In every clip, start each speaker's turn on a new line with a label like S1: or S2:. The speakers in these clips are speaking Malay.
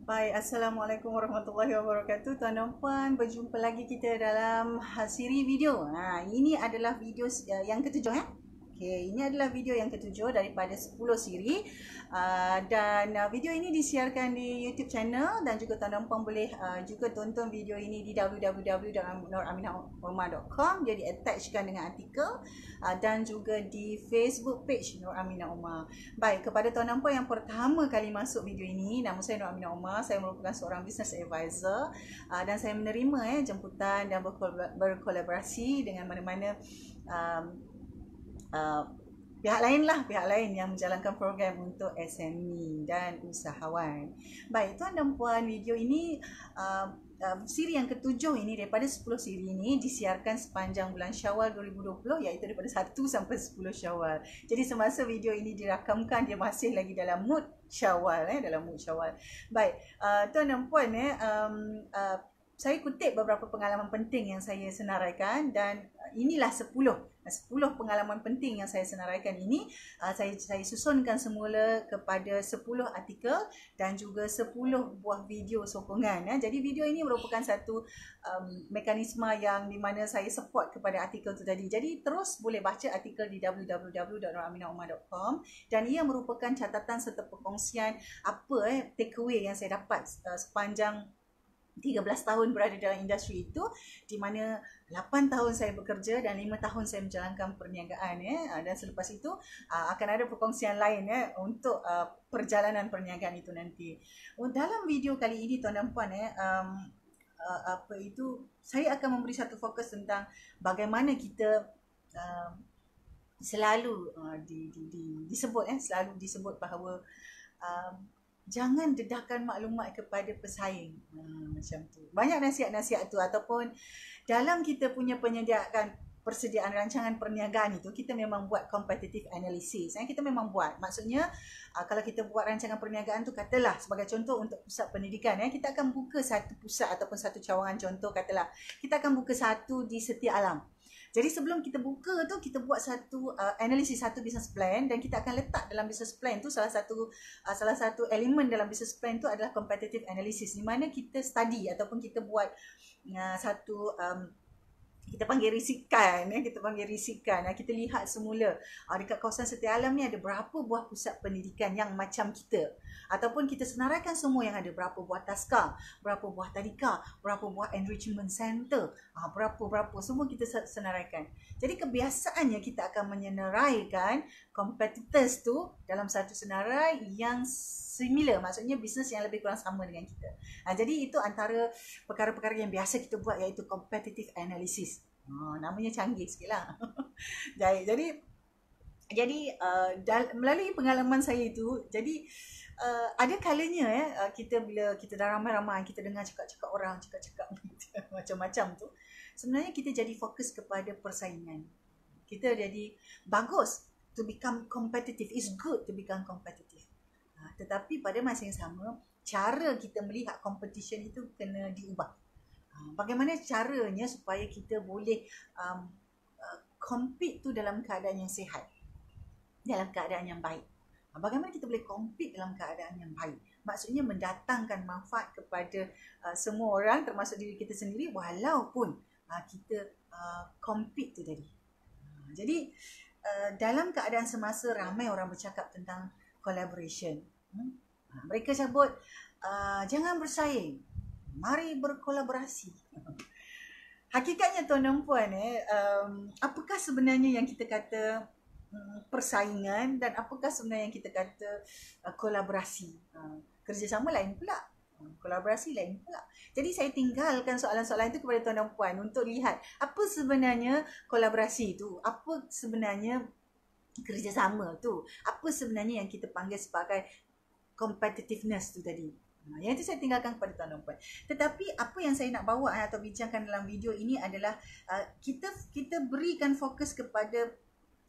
S1: Baik, Assalamualaikum warahmatullahi wabarakatuh. Tuan dan puan, berjumpa lagi kita dalam siri video. Ini adalah video yang ketujuh. Okey, ini adalah video yang ketujuh daripada 10 siri. Dan video ini disiarkan di YouTube channel dan juga tuan dan puan boleh juga tonton video ini di www.nuraminaumar.com. Dia di-attachkan dengan artikel dan juga di Facebook page Nur Aminah Umar. Baik, kepada tuan dan puan yang pertama kali masuk video ini, nama saya Nur Aminah Umar. Saya merupakan seorang business advisor dan saya menerima jemputan dan berkolaborasi dengan mana-mana pihak lain yang menjalankan program untuk SME dan usahawan. Baik, tuan dan puan, video ini siri yang ketujuh ini daripada 10 siri ini disiarkan sepanjang bulan Syawal 2020, iaitu daripada 1 sampai 10 Syawal. Jadi semasa video ini dirakamkan, dia masih lagi dalam mood Syawal, dalam mood Syawal. Baik, tuan dan puan, saya kutip beberapa pengalaman penting yang saya senaraikan dan inilah 10 pengalaman penting yang saya senaraikan ini. Saya susunkan semula kepada 10 artikel dan juga 10 buah video sokongan. Jadi video ini merupakan satu mekanisme yang di mana saya support kepada artikel itu tadi. Jadi terus boleh baca artikel di www.nuraminaumar.com dan ia merupakan catatan serta perkongsian apa takeaway yang saya dapat sepanjang 13 tahun berada dalam industri itu, di mana 8 tahun saya bekerja dan 5 tahun saya menjalankan perniagaan, dan selepas itu akan ada perkongsian lain untuk perjalanan perniagaan itu nanti. Dalam video kali ini tuan dan puan, saya akan memberi satu fokus tentang bagaimana kita selalu disebut bahawa jangan dedahkan maklumat kepada pesaing. Macam tu. Banyak nasihat-nasihat tu, ataupun dalam kita punya persediaan rancangan perniagaan itu, kita memang buat competitive analysis. Kita memang buat. Maksudnya, kalau kita buat rancangan perniagaan tu, katalah sebagai contoh untuk pusat pendidikan, kita akan buka satu pusat ataupun satu cawangan contoh, katalah kita akan buka satu di Setia Alam. Jadi sebelum kita buka tu, kita buat satu analisis, satu business plan, dan kita akan letak dalam business plan tu salah satu elemen dalam business plan tu adalah competitive analysis, di mana kita study ataupun kita buat satu kita panggil risikan. Kita lihat semula dekat kawasan Setia Alam ni ada berapa buah pusat pendidikan yang macam kita, ataupun kita senaraikan semua yang ada, berapa buah taska, berapa buah tadika, berapa buah enrichment center, berapa semua kita senaraikan. Jadi kebiasaannya kita akan menyenaraikan competitors tu dalam satu senarai yang similar, maksudnya bisnes yang lebih kurang sama dengan kita. Jadi itu antara perkara-perkara yang biasa kita buat, iaitu competitive analysis. Namanya canggih sikit lah. Jadi melalui pengalaman saya itu, jadi ada kalanya bila kita dah ramai-ramai, kita dengar cakap-cakap orang, cakap macam-macam tu, sebenarnya kita jadi fokus kepada persaingan. Kita jadi bagus to become competitive. It's good to become competitive. Tetapi pada masa yang sama, cara kita melihat competition itu kena diubah. Bagaimana caranya supaya kita boleh compete tu dalam keadaan yang sihat, dalam keadaan yang baik. Bagaimana kita boleh compete dalam keadaan yang baik? Maksudnya mendatangkan manfaat kepada semua orang, termasuk diri kita sendiri, walaupun kita compete tu tadi. Jadi dalam keadaan semasa ramai orang bercakap tentang collaboration, mereka sebut jangan bersaing, mari berkolaborasi. Hakikatnya tuan dan puan, apakah sebenarnya yang kita kata persaingan dan apakah sebenarnya yang kita kata kolaborasi? Kerjasama lain pula, kolaborasi lain pula. Jadi saya tinggalkan soalan-soalan itu kepada tuan dan puan untuk lihat apa sebenarnya kolaborasi itu, apa sebenarnya kerjasama tu, apa sebenarnya yang kita panggil sebagai competitiveness tu tadi. Yang itu saya tinggalkan kepada tuan dan puan. Tetapi apa yang saya nak bawa atau bincangkan dalam video ini adalah kita berikan fokus kepada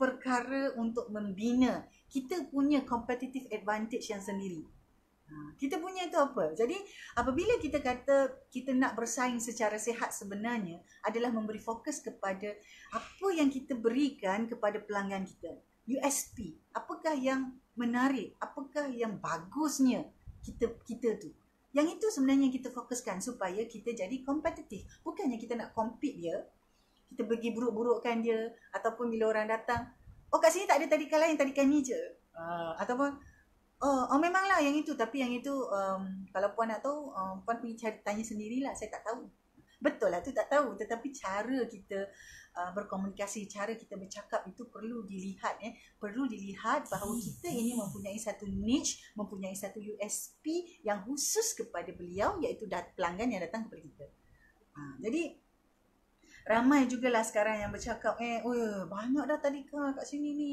S1: perkara untuk membina kita punya competitive advantage yang sendiri. Kita punya itu apa? Jadi apabila kita kata kita nak bersaing secara sihat, sebenarnya adalah memberi fokus kepada apa yang kita berikan kepada pelanggan kita. USP, apakah yang menarik, apakah yang bagusnya kita tu. Yang itu sebenarnya kita fokuskan supaya kita jadi kompetitif. Bukannya kita nak compete dia, kita pergi buruk-burukkan dia, ataupun bila orang datang, oh kat sini tak ada tadika lain, tadika ni je. Ataupun oh memanglah yang itu, tapi yang itu kalau puan nak tahu, puan pergi cari tanya sendirilah, saya tak tahu. Betul lah tu tak tahu, tetapi cara kita berkomunikasi, cara kita bercakap itu perlu dilihat. Perlu dilihat bahawa kita ini mempunyai satu niche, mempunyai satu USP yang khusus kepada beliau, iaitu pelanggan yang datang kepada kita. Jadi ramai jugalah sekarang yang bercakap, banyak dah tadika kat sini ni,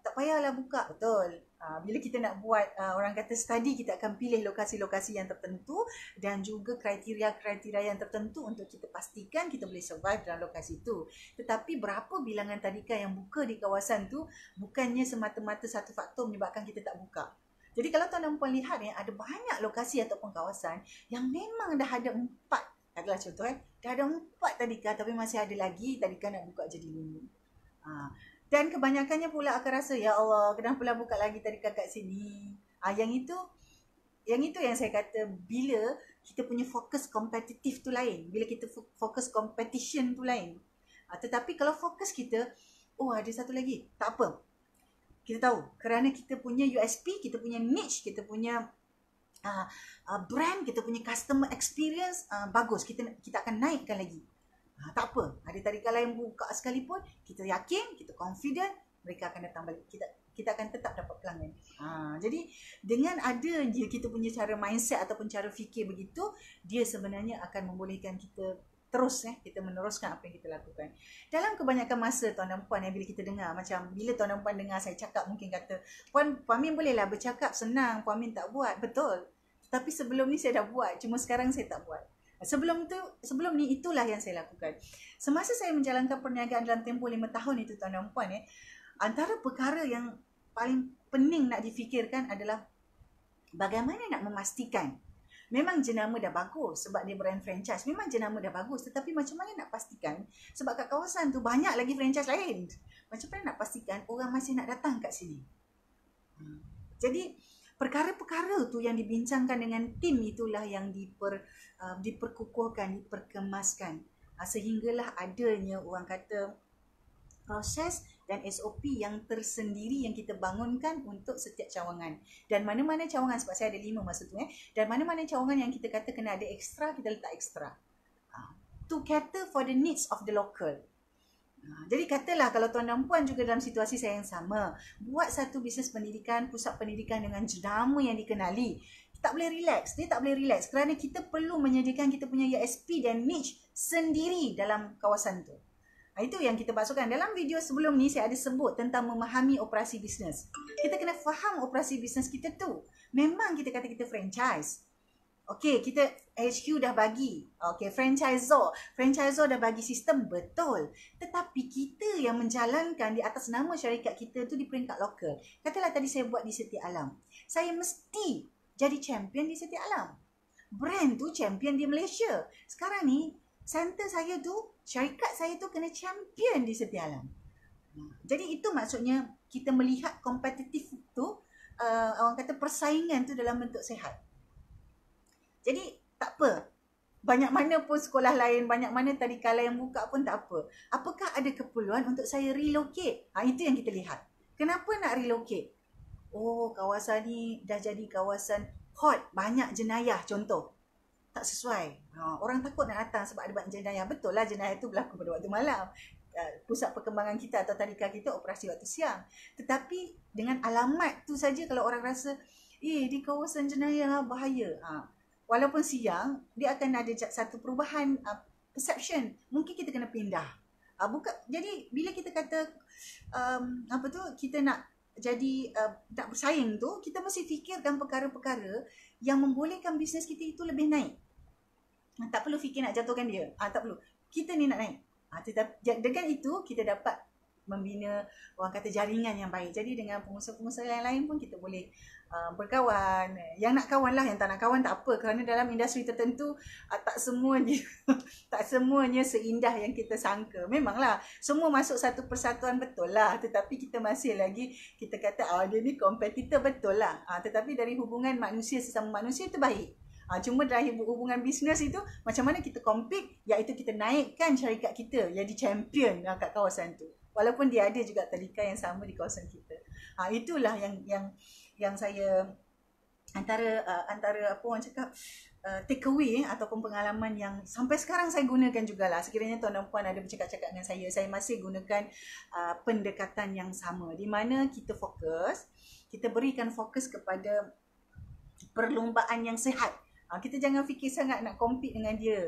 S1: tak payahlah buka. Betul. Bila kita nak buat, orang kata study, kita akan pilih lokasi-lokasi yang tertentu dan juga kriteria-kriteria yang tertentu untuk kita pastikan kita boleh survive dalam lokasi itu. Tetapi berapa bilangan tadika yang buka di kawasan tu bukannya semata-mata satu faktor menyebabkan kita tak buka. Jadi kalau tuan dan puan lihat, ada banyak lokasi ataupun kawasan yang memang dah ada 4, adalah contoh dah ada 4 tadika tapi masih ada lagi tadika nak buka jadi 5. Dan kebanyakannya pula akan rasa, ya Allah, kenapa pula buka lagi tadika kat sini. Yang itu yang saya kata, bila kita punya fokus kompetitif tu lain, bila kita fokus competition tu lain. Tetapi kalau fokus kita, ada satu lagi, tak apa. Kita tahu, kerana kita punya USP, kita punya niche, kita punya brand, kita punya customer experience bagus, kita akan naikkan lagi. Tak apa, ada tadika lain buka sekalipun, kita yakin, kita confident, mereka akan datang balik. Kita akan tetap dapat pelanggan. Jadi dengan ada je kita punya cara mindset ataupun cara fikir begitu, dia sebenarnya akan membolehkan kita terus kita meneruskan apa yang kita lakukan. Dalam kebanyakan masa tuan dan puan, bila kita dengar, macam bila tuan dan puan dengar saya cakap, mungkin kata, Puan Min bolehlah bercakap senang, Puan Min tak buat. Betul. Tapi sebelum ni saya dah buat, cuma sekarang saya tak buat. Sebelum ni itulah yang saya lakukan. Semasa saya menjalankan perniagaan dalam tempoh 5 tahun itu tuan dan puan, antara perkara yang paling pening nak difikirkan adalah bagaimana nak memastikan, memang jenama dah bagus sebab dia brand franchise, memang jenama dah bagus, tetapi macam mana nak pastikan, sebab kat kawasan tu banyak lagi franchise lain, macam mana nak pastikan orang masih nak datang kat sini. Jadi perkara-perkara tu yang dibincangkan dengan tim itulah yang diperkukuhkan, diperkemaskan, sehinggalah adanya orang kata proses dan SOP yang tersendiri yang kita bangunkan untuk setiap cawangan. Dan mana-mana cawangan, sebab saya ada 5 masa tu, dan mana-mana cawangan yang kita kata kena ada ekstra, kita letak ekstra. To cater for the needs of the local. Jadi katalah kalau tuan dan puan juga dalam situasi saya yang sama, buat satu bisnes pendidikan, pusat pendidikan dengan jenama yang dikenali, tak boleh relax. Dia tak boleh relax kerana kita perlu menyediakan kita punya USP dan niche sendiri dalam kawasan tu. Itu yang kita maksudkan. Dalam video sebelum ni saya ada sebut tentang memahami operasi bisnes. Kita kena faham operasi bisnes kita tu. Memang kita kata kita franchise. Okey, kita HQ dah bagi. Okey, franchisor dah bagi sistem, betul. Tetapi kita yang menjalankan di atas nama syarikat kita tu di peringkat lokal. Katalah tadi saya buat di Setia Alam. Saya mesti jadi champion di Setia Alam. Brand tu champion di Malaysia. Sekarang ni, center saya tu, syarikat saya tu kena champion di Setia Alam. Jadi itu maksudnya kita melihat kompetitif tu, orang kata persaingan tu dalam bentuk sihat. Jadi tak apa, banyak mana pun sekolah lain, banyak mana tadika lain yang buka pun tak apa. Apakah ada keperluan untuk saya relocate? Itu yang kita lihat. Kenapa nak relocate? Oh, kawasan ni dah jadi kawasan hot, banyak jenayah contoh. Tak sesuai. Orang takut nak datang sebab ada banyak jenayah. Betul lah, jenayah tu berlaku pada waktu malam. Pusat perkembangan kita atau tadika kita operasi waktu siang. Tetapi dengan alamat tu saja kalau orang rasa, di kawasan jenayah bahaya. Walaupun siang, dia akan ada satu perubahan perception. Mungkin kita kena pindah. Jadi bila kita kata kita nak jadi nak bersaing tu, kita mesti fikirkan perkara-perkara yang membolehkan bisnes kita itu lebih naik. Tak perlu fikir nak jatuhkan dia. Tak perlu. Kita ni nak naik. Dengan itu kita dapat membina orang kata jaringan yang baik. Jadi dengan pengusaha-pengusaha yang lain pun kita boleh berkawan. Yang nak kawan lah, yang tak nak kawan tak apa. Kerana dalam industri tertentu tak semuanya seindah yang kita sangka. Memanglah semua masuk satu persatuan, betul lah. Tetapi kita masih lagi kita kata dia ni kompetitor, betul lah. Tetapi dari hubungan manusia sesama manusia itu baik. Cuma dari hubungan bisnes itu macam mana kita compete, iaitu kita naikkan syarikat kita jadi champion kat kawasan tu. Walaupun dia ada juga tadika yang sama di kawasan kita. Itulah yang saya antara apa orang cakap take away ataupun pengalaman yang sampai sekarang saya gunakan jugalah. Sekiranya tuan dan puan ada bercakap-cakap dengan saya masih gunakan pendekatan yang sama, di mana kita berikan fokus kepada perlombaan yang sihat. Kita jangan fikir sangat nak compete dengan dia.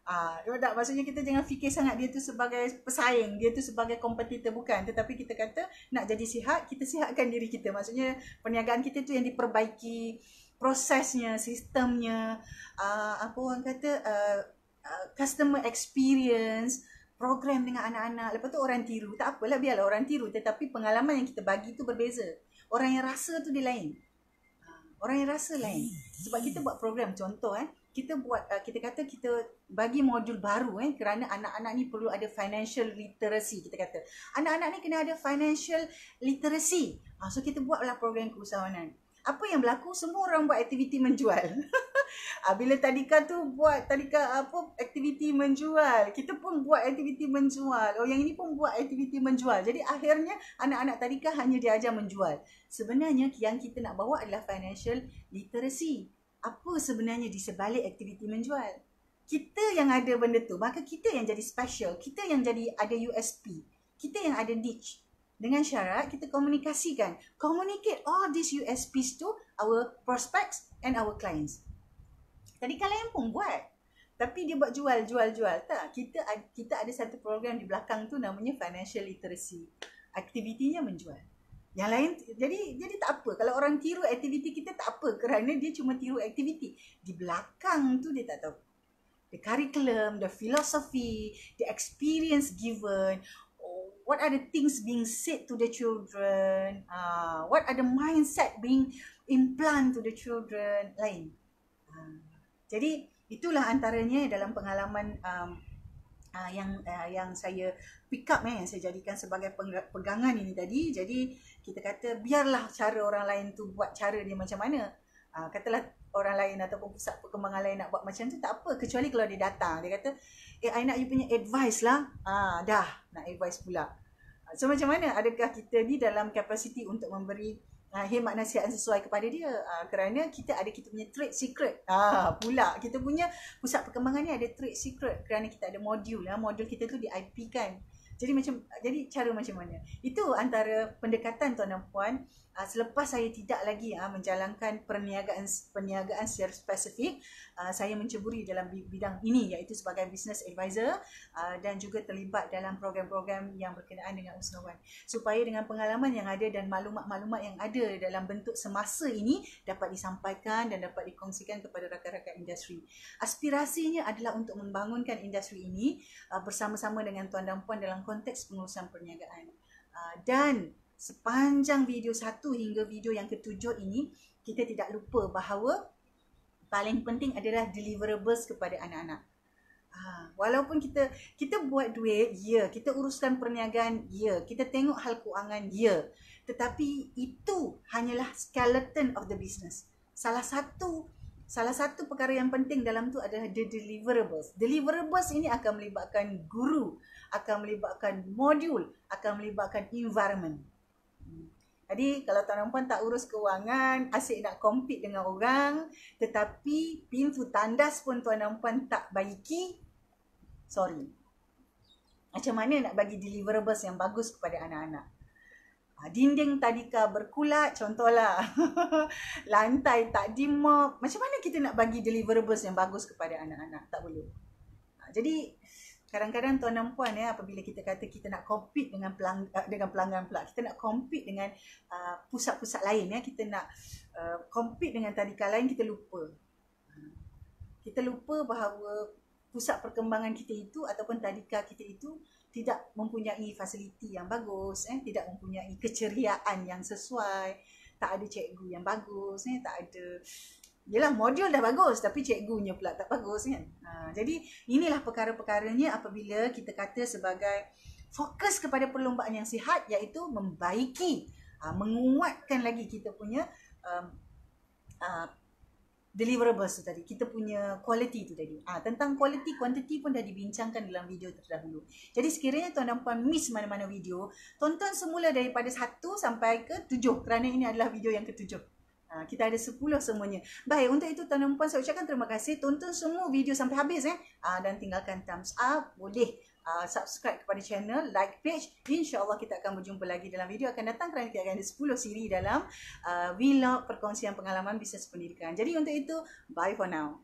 S1: Tak, maksudnya kita jangan fikir sangat dia tu sebagai pesaing, dia tu sebagai kompetitor, bukan. Tetapi kita kata nak jadi sihat, kita sihatkan diri kita. Maksudnya perniagaan kita tu yang diperbaiki, prosesnya, sistemnya, apa orang kata, customer experience, program dengan anak-anak. Lepas tu orang tiru, tak apalah, biarlah orang tiru. Tetapi pengalaman yang kita bagi tu berbeza. Orang yang rasa tu dia lain. Orang yang rasa lain. Sebab kita buat program, contoh kita kata kita bagi modul baru kerana anak-anak ni perlu ada financial literacy. Kita kata anak-anak ni kena ada financial literacy. So kita buatlah program keusahawanan. Apa yang berlaku? Semua orang buat aktiviti menjual. Bila tadika tu buat aktiviti menjual, kita pun buat aktiviti menjual. Yang ini pun buat aktiviti menjual. Jadi akhirnya anak-anak tadika hanya diajar menjual. Sebenarnya yang kita nak bawa adalah financial literacy. Apa sebenarnya di sebalik aktiviti menjual? Kita yang ada benda tu, maka kita yang jadi special, kita yang jadi ada USP, kita yang ada niche. Dengan syarat kita komunikasikan, communicate all these USPs to our prospects and our clients. Tadi kalian pun buat, tapi dia buat jual. Tak, kita ada satu program di belakang tu namanya financial literacy. Aktivitinya menjual. Yang lain, jadi tak apa. Kalau orang tiru aktiviti kita tak apa, kerana dia cuma tiru aktiviti. Di belakang tu dia tak tahu. The curriculum, the philosophy, the experience given, what are the things being said to the children, what are the mindset being implant to the children, lain. Jadi itulah antaranya dalam pengalaman yang saya pick up yang saya jadikan sebagai pegangan ini tadi. Jadi kita kata biarlah cara orang lain tu buat cara dia macam mana. Katalah orang lain ataupun pusat perkembangan lain nak buat macam tu, tak apa, kecuali kalau dia datang dia kata I nak you punya advice lah. Dah nak advice pula. So macam mana? Adakah kita ni dalam kapasiti untuk memberi khidmat nasihat yang sesuai kepada dia? Kerana kita punya trade secret. Pula kita punya pusat perkembangan ni ada trade secret kerana kita ada modul. Modul kita tu di IP kan. Jadi cara macam mana? Itu antara pendekatan tuan dan puan. Selepas saya tidak lagi menjalankan perniagaan secara spesifik, saya menceburi dalam bidang ini, iaitu sebagai business advisor dan juga terlibat dalam program-program yang berkenaan dengan usahawan, supaya dengan pengalaman yang ada dan maklumat-maklumat yang ada dalam bentuk semasa ini dapat disampaikan dan dapat dikongsikan kepada rakan-rakan industri. Aspirasinya adalah untuk membangunkan industri ini bersama-sama dengan tuan dan puan dalam konteks pengurusan perniagaan. Dan sepanjang video 1 hingga video yang ke-7 ini, kita tidak lupa bahawa paling penting adalah deliverables kepada anak-anak. Walaupun kita buat duit, ya, kita uruskan perniagaan, ya, kita tengok hal kewangan, ya, tetapi itu hanyalah skeleton of the business. Salah satu perkara yang penting dalam tu adalah the deliverables. Deliverables ini akan melibatkan guru, akan melibatkan modul, akan melibatkan environment. Jadi kalau tuan dan puan tak urus kewangan, asyik nak compete dengan orang, tetapi pintu tandas pun tuan dan puan tak baiki, sorry. Macam mana nak bagi deliverables yang bagus kepada anak-anak? Dinding tadika berkulat, contohlah. Lantai tak dimop. Macam mana kita nak bagi deliverables yang bagus kepada anak-anak? Tak boleh. Jadi kadang-kadang tuan dan puan apabila kita kata kita nak compete dengan pelanggan pula, kita nak compete dengan pusat-pusat lain, kita nak compete dengan tadika lain, kita lupa. Kita lupa bahawa pusat perkembangan kita itu ataupun tadika kita itu tidak mempunyai fasiliti yang bagus, tidak mempunyai keceriaan yang sesuai, tak ada cikgu yang bagus, tak ada. Yelah, modul dah bagus tapi cikgunya pula tak bagus kan. Jadi inilah perkara-perkaranya apabila kita kata sebagai fokus kepada perlombaan yang sihat, iaitu membaiki, menguatkan lagi kita punya deliverables tu tadi, kita punya quality tu tadi. Tentang quality, quantity pun dah dibincangkan dalam video terdahulu. Jadi sekiranya tuan dan puan miss mana-mana video, tonton semula daripada 1 sampai ke 7 kerana ini adalah video yang ke-7. Kita ada 10 semuanya. Baik, untuk itu tuan dan puan saya ucapkan terima kasih. Tonton semua video sampai habis dan tinggalkan thumbs up. Boleh subscribe kepada channel, like page. InsyaAllah kita akan berjumpa lagi dalam video akan datang kerana kita akan ada 10 siri dalam vlog perkongsian pengalaman bisnes pendidikan. Jadi untuk itu, bye for now.